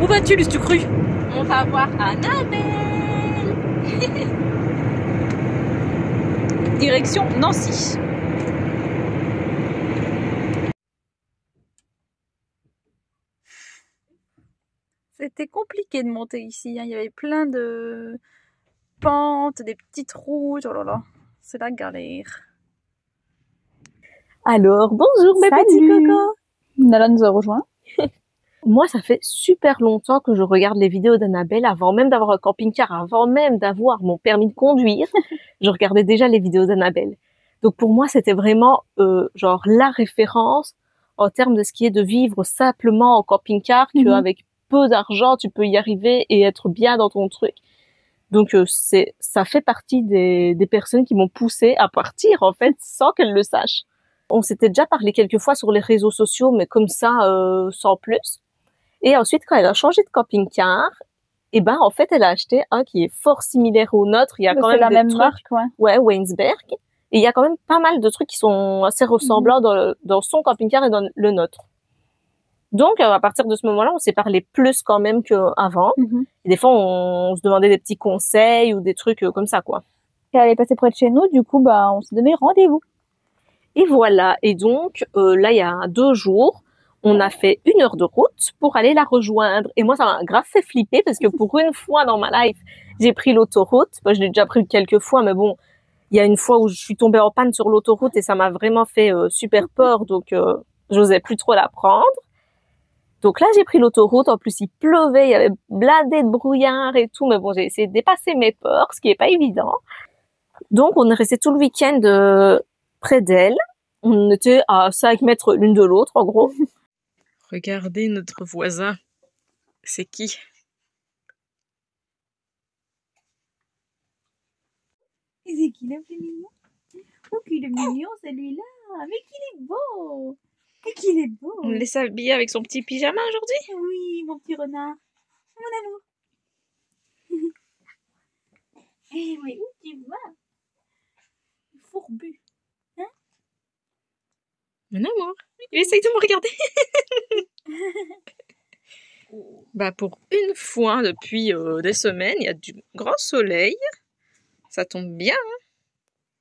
Où vas-tu, l'as-tu cru? On va voir Annabelle. Direction Nancy. C'était compliqué de monter ici, hein. Il y avait plein de pentes, des petites routes. Oh là là, c'est la galère. Alors, bonjour mes petits cocos. Nala nous a rejoint. Moi, ça fait super longtemps que je regarde les vidéos d'Annabelle, avant même d'avoir un camping-car, avant même d'avoir mon permis de conduire. Je regardais déjà les vidéos d'Annabelle. Donc pour moi, c'était vraiment genre la référence en termes de ce qui est de vivre simplement en camping-car, qu'avec peu d'argent, tu peux y arriver et être bien dans ton truc. Donc ça fait partie des personnes qui m'ont poussée à partir en fait sans qu'elles le sachent. On s'était déjà parlé quelques fois sur les réseaux sociaux, mais comme ça, sans plus. Et ensuite, quand elle a changé de camping-car, et ben en fait, elle a acheté un qui est fort similaire au nôtre. Il y a quand même la des même trucs, marque, ouais. ouais, Weinsberg. Et il y a quand même pas mal de trucs qui sont assez ressemblants dans son camping-car et dans le nôtre. Donc, à partir de ce moment-là, on s'est parlé plus quand même qu'avant. Et des fois, on se demandait des petits conseils ou des trucs comme ça, quoi. Et elle est passée près de chez nous, du coup, bah, on s'est donné rendez-vous. Et voilà. Et donc, là, il y a 2 jours, on a fait 1 heure de route pour aller la rejoindre. Et moi, ça m'a grave fait flipper parce que pour une fois dans ma life, j'ai pris l'autoroute. Bah, je l'ai déjà pris quelques fois, mais bon, il y a une fois où je suis tombée en panne sur l'autoroute et ça m'a vraiment fait super peur. Donc, j'osais plus trop la prendre. Donc là, j'ai pris l'autoroute. En plus, il pleuvait, il y avait blindé de brouillard et tout. Mais bon, j'ai essayé de dépasser mes peurs, ce qui est pas évident. Donc, on est resté tout le week-end près d'elle. On était à 5 mètres l'une de l'autre, en gros. Regardez notre voisin. C'est qui? C'est qui le plus mignon? Oh, qu'il est mignon celui-là! Mais qu'il est beau! Mais qu'il est beau! On le laisse habiller avec son petit pyjama aujourd'hui? Oui, mon petit renard. Mon amour. Eh oui, où tu vas? Fourbu. Hein? Mon amour. Il essaye de me regarder. Bah pour une fois depuis des semaines, il y a du grand soleil. Ça tombe bien.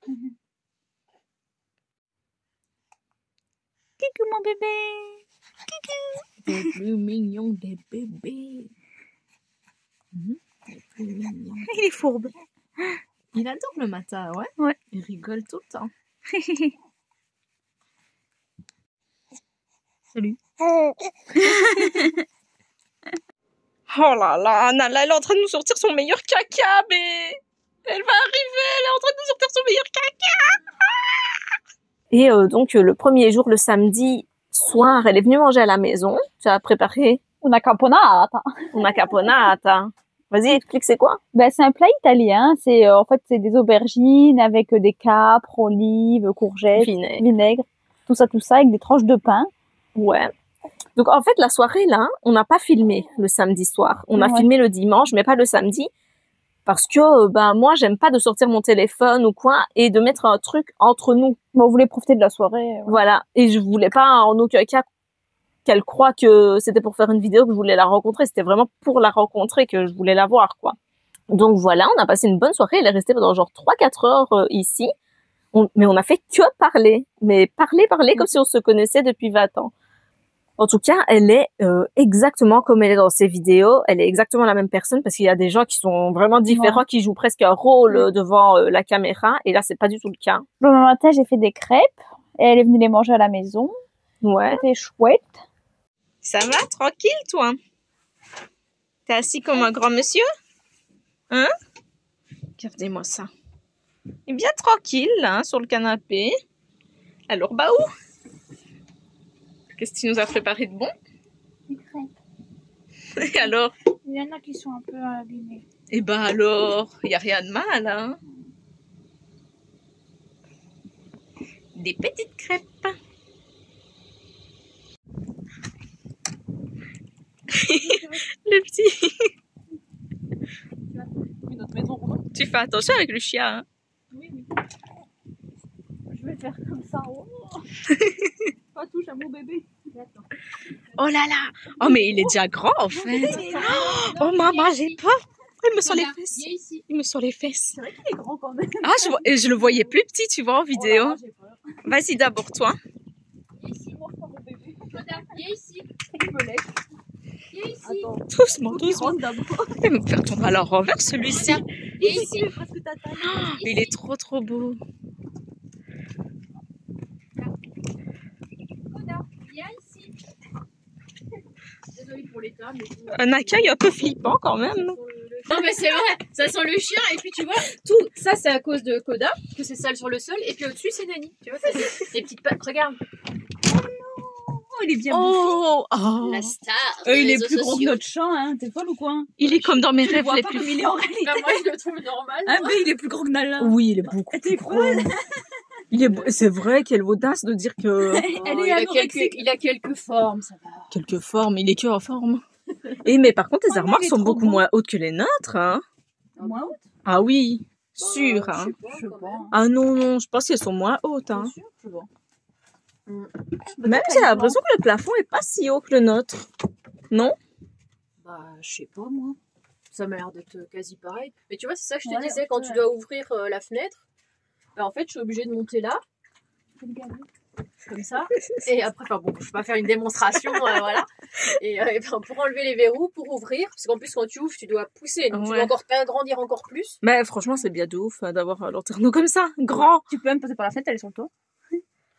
Hein? Coucou mon bébé. Coucou. Le plus mignon des bébés. Le plus mignon. Il est fourbe. Il adore le matin, ouais. Ouais. Il rigole tout le temps. Salut. Oh là là, Nala, elle est en train de nous sortir son meilleur caca, mais elle va arriver, elle est en train de nous sortir son meilleur caca. Et donc, le premier jour, le samedi soir, elle est venue manger à la maison. Tu as préparé Una caponata. Una caponata. Vas-y, explique c'est quoi? Ben, c'est un plat italien. C'est en fait c'est des aubergines avec des capres, olives, courgettes, vinaigre, tout ça avec des tranches de pain. Ouais. Donc en fait la soirée là, on n'a pas filmé le samedi soir. On a filmé le dimanche, mais pas le samedi, parce que ben moi j'aime pas de sortir mon téléphone ou quoi et de mettre un truc entre nous. Bon, on voulait profiter de la soirée. Ouais. Voilà. Et je voulais pas en aucun cas qu'elle croit que c'était pour faire une vidéo que je voulais la rencontrer. C'était vraiment pour la rencontrer que je voulais la voir, quoi. Donc voilà, on a passé une bonne soirée. Elle est restée pendant genre 3-4 heures ici. Mais on a fait que parler. Mais parler comme si on se connaissait depuis 20 ans. En tout cas, elle est exactement comme elle est dans ses vidéos. Elle est exactement la même personne parce qu'il y a des gens qui sont vraiment différents, qui jouent presque un rôle devant la caméra. Et là, c'est pas du tout le cas. Le matin, j'ai fait des crêpes et elle est venue les manger à la maison. Ouais. C'était chouette. Ça va, tranquille, toi? T'es assis comme un grand monsieur? Hein? Regardez-moi ça. Il est bien tranquille, là, sur le canapé. Alors, bah où? Qu'est-ce que tu nous as préparé de bon? Des crêpes. Et alors? Il y en a qui sont un peu abîmées. Et bah alors, il n'y a rien de mal, hein? Des petites crêpes. Le petit. Notre maison roulant. Tu fais attention avec le chien, hein? Oui. Je vais faire comme ça. Oh. Pas touche à mon bébé. Oh là là. Oh mais il est déjà grand en fait. Oh maman, j'ai peur. Il me sent les fesses. Il me sent les fesses. C'est vrai qu'il est grand quand même. Ah, je le voyais plus petit, tu vois, en vidéo. Oh là, j'ai peur. Vas-y d'abord toi. Viens ici, moi je prends mon bébé. Viens ici. Il me lèche. Viens ici. Attends. Doucement, Faut qu'il doucement. rentre d'abord. Il va me faire tomber à l'envers celui-ci. Viens ici. Presque ta taille. Il est trop trop beau. Viens ici. Désolée pour l'état, mais... Un accueil un peu flippant quand même. Non mais c'est vrai, ça sent le chien et puis tu vois, tout ça c'est à cause de Koda, parce que c'est sale sur le sol, et puis au-dessus c'est Nani, tu vois, les petites pattes, regarde. Oh, il est bien beau. Oh, oh. La star Il des est réseaux plus gros que sociaux. notre chat, hein. T'es folle ou quoi? Il est comme dans mes Tu le rêves vois les pas plus comme il est en réalité. Bah, moi je le trouve normal. Ah, mais il est plus grand que Nala. Oui, il est beaucoup T'es plus gros. folle. C'est vrai, quelle audace de dire que Elle est il, a anorexique. il a quelques formes, ça va. quelques formes, il est que en forme. Et mais par contre, les Oh, armoires il est sont trop beaucoup beau. moins hautes que les nôtres, hein. Moins haute? Ah oui, sûr, Je hein. sais pas, Je sais quand pas. même. Ah non, non, je pense qu'elles sont moins hautes, hein. Sûr, je sais pas. Même j'ai l'impression que le plafond est pas si haut que le nôtre. Non? Bah je sais pas moi. Ça m'a l'air d'être quasi pareil. Mais tu vois, c'est ça que je te Ouais, disais, quand tu dois ouvrir la fenêtre, bah en fait je suis obligée de monter là, comme ça. Et après, enfin bon, je vais pas faire une démonstration, voilà. Et ben, pour enlever les verrous, pour ouvrir, parce qu'en plus quand tu ouvres, tu dois pousser, donc tu Ouais. dois encore agrandir encore plus. Mais franchement, c'est bien de ouf d'avoir un lanterneau comme ça, grand. Tu peux même passer par la fenêtre, elle est sur le toit.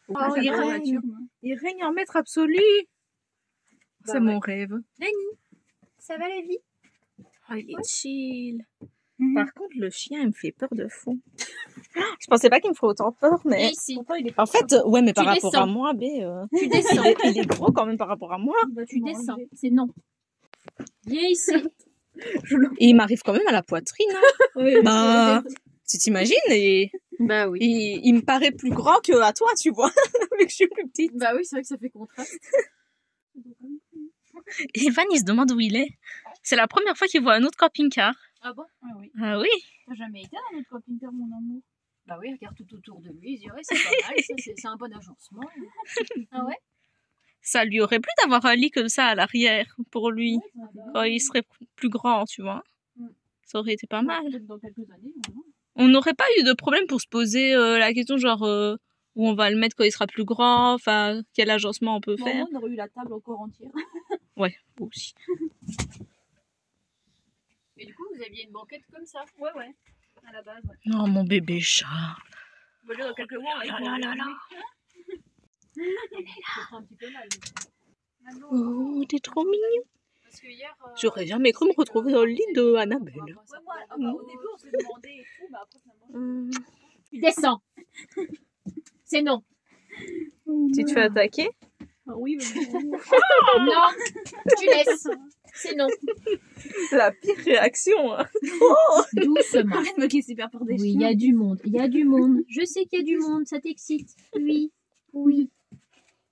Oh, Ah, il j'adore la règne. nature, moi. Il règne en maître absolu. Bah, C'est ouais. mon rêve. Nani, ça va la vie? Oh, il est chill. Mhm. Par contre, le chien, il me fait peur de fou. Je pensais pas qu'il me ferait autant peur, Viens mais... ici, Pourtant, il est En fait, ouais, mais par Tu rapport descends. à moi, tu descends, il est gros quand même par rapport à moi. tu descends, c'est non. Viens ici. Et il m'arrive quand même à la poitrine. Hein. Bah, tu t'imagines et Bah oui. il me paraît plus grand que à toi, tu vois, vu que je suis plus petite. Bah oui, c'est vrai que ça fait contraste. Et Van, il se demande où il est. C'est la première fois qu'il voit un autre camping-car. Ah bon? Ah oui. Ah oui. T'as jamais été dans notre camping-car, mon amour? Bah oui, regarde tout autour de lui, il dirait c'est pas mal, ça, c'est un bon agencement. Ah ouais? Ça lui aurait plu d'avoir un lit comme ça à l'arrière pour lui, quand il serait plus grand, tu vois. Mm. Ça aurait été pas mal. Peut-être dans quelques années, vraiment. On n'aurait pas eu de problème pour se poser la question genre où on va le mettre quand il sera plus grand, enfin quel agencement on peut Bon, faire. on aurait eu la table encore entière. Ouais, aussi. Mais du coup, vous aviez une banquette comme ça. Ouais, ouais. À la base, ouais. Non, mon bébé chat. On va dire dans quelques mois, on va là là là là. Ça fait un petit peu mal. Oh, t'es trop mignon. Parce que hier, J'aurais jamais cru me retrouver dans le lit de Annabelle. Ouais, moi, au début, on se demandait et tout, mais après, finalement, Tu descends. C'est non. Tu te fais attaquer? Ah oui, mais bon. Non. Tu laisses. C'est non. La pire réaction. Hein. Doucement. Arrête de me laisser super peur des Oui, il y chiens. a du monde. Il y a du monde. Je sais qu'il y a du monde. Ça t'excite. Oui. Oui.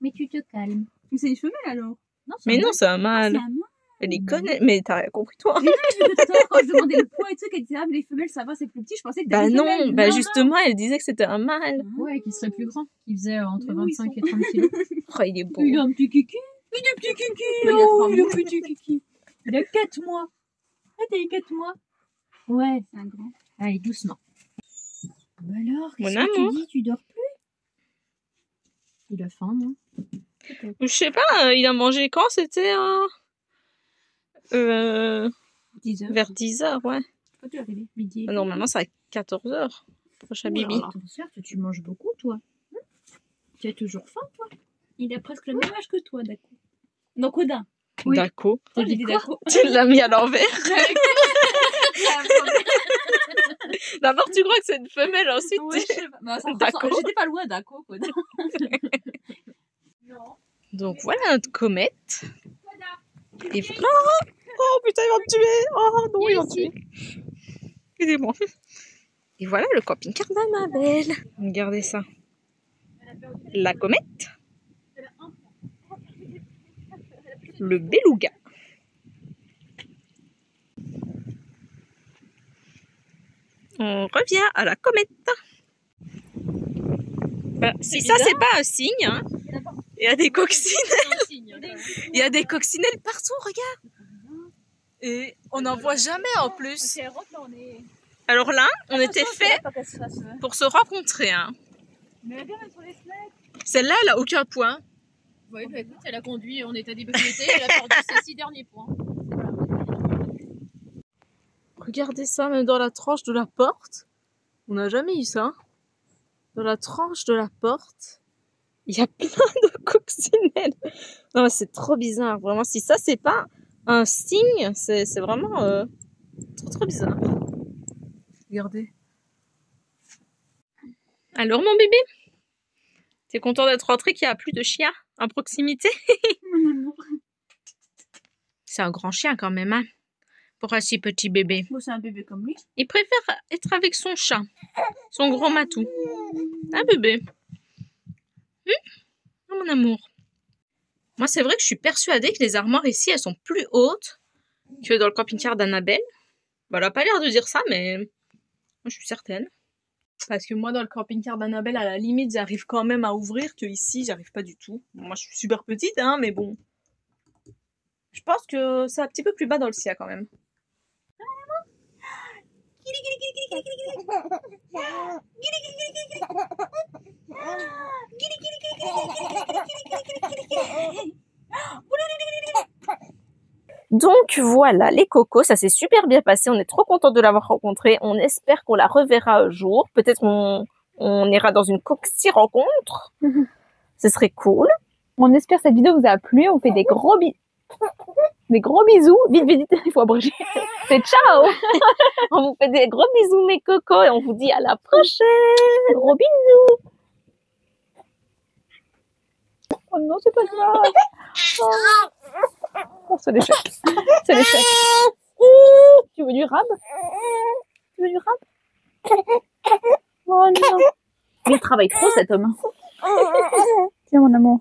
Mais tu te calmes. Mais c'est une femelle alors? Non, Mais non, c'est un Ah, mâle. c'est un mâle. Elle les connaît. Mais t'as rien compris, toi. Quand je demandais le poids et tout, qu'elle disait, ah, mais les femelles, ça va, c'est plus petit. Je pensais que Bah t'avais une non, femelle. bah Non, justement, elle disait que c'était un mâle. Ouais, qui serait plus grand. Qui faisait entre Mais oui, 25 ils et 30 kilos. Oh, il est beau. Il a un petit kiki. Il a un petit kiki. Il a Oh, 3 il a mois. un petit kiki. Il a 4 mois. Ah, t'as eu 4 mois. Ouais. C'est un grand. Allez, doucement. Bah alors, Mon qu'est-ce que amour. tu dis? Tu dors plus? Il a faim, non? Je sais pas, il a mangé quand c'était vers 10 heures. 10h, ouais. Quand tu es arrivé? Midi. Normalement, c'est à 14h. Prochain bibi. Ton certes, tu manges beaucoup, toi. Tu as toujours faim, toi? Il a presque le même âge que toi, Dako. Non, Kodin. Oui. Dako. Oh, j'ai dit Dako. Tu l'as mis à l'envers. D'abord, tu crois que c'est une femelle, ensuite Ouais, je tu... sais pas. Bah, ça Dako. ressemble- J'étais pas loin, Dako, Kodin. Non. Donc voilà notre comète. Et... Oh putain, il va me tuer. Oh non, il va me tuer. Aidez-moi. Et voilà le camping-car d'Annabelle. Regardez ça. La comète. Le beluga. On revient à la comète. Bah, si ça, c'est pas un signe, hein. Il y a des coccinelles. Il y a des coccinelles partout, regarde. Et on n'en voit jamais en plus. Alors là, on était fait pour se rencontrer. Hein. Celle-là, elle a aucun point. Oui, bah écoute, elle a conduit en état d'ébriété, elle a perdu ses 6 derniers points. Regardez ça, même dans la tranche de la porte. On n'a jamais eu ça. Dans la tranche de la porte, il y a plein de coccinelles. Non, c'est trop bizarre. Vraiment, si ça, c'est pas un signe, c'est vraiment trop bizarre. Regardez. Alors, mon bébé, t'es content d'être rentré qu'il n'y a plus de chiens à proximité? Mon amour. C'est un grand chien quand même, hein, pour un si petit bébé. Bon, c'est un bébé comme lui. Il préfère être avec son chat, son gros matou. Un bébé. Oh, mon amour. Moi, c'est vrai que je suis persuadée que les armoires ici, elles sont plus hautes que dans le camping-car d'Annabelle. Bah, elle n'a pas l'air de dire ça, mais moi, je suis certaine. Parce que moi, dans le camping-car d'Annabelle, à la limite, j'arrive quand même à ouvrir, que ici, j'arrive pas du tout. Moi, je suis super petite, hein, mais bon. Je pense que c'est un petit peu plus bas dans le sien, quand même. Donc voilà, les cocos, ça s'est super bien passé. On est trop content de l'avoir rencontrée. On espère qu'on la reverra un jour. Peut-être on ira dans une coxie rencontre. Ce serait cool. On espère que cette vidéo vous a plu. On fait des gros bisous. Des gros bisous. Vite, vite, il faut abréger. C'est ciao. On vous fait des gros bisous, mes cocos, et on vous dit à la prochaine. Gros bisous. Oh non, c'est pas grave. Oh, c'est l'échec. C'est l'échec. Tu veux du rab? Tu veux du rab? Oh non. Il travaille trop, cet homme. Tiens, mon amour.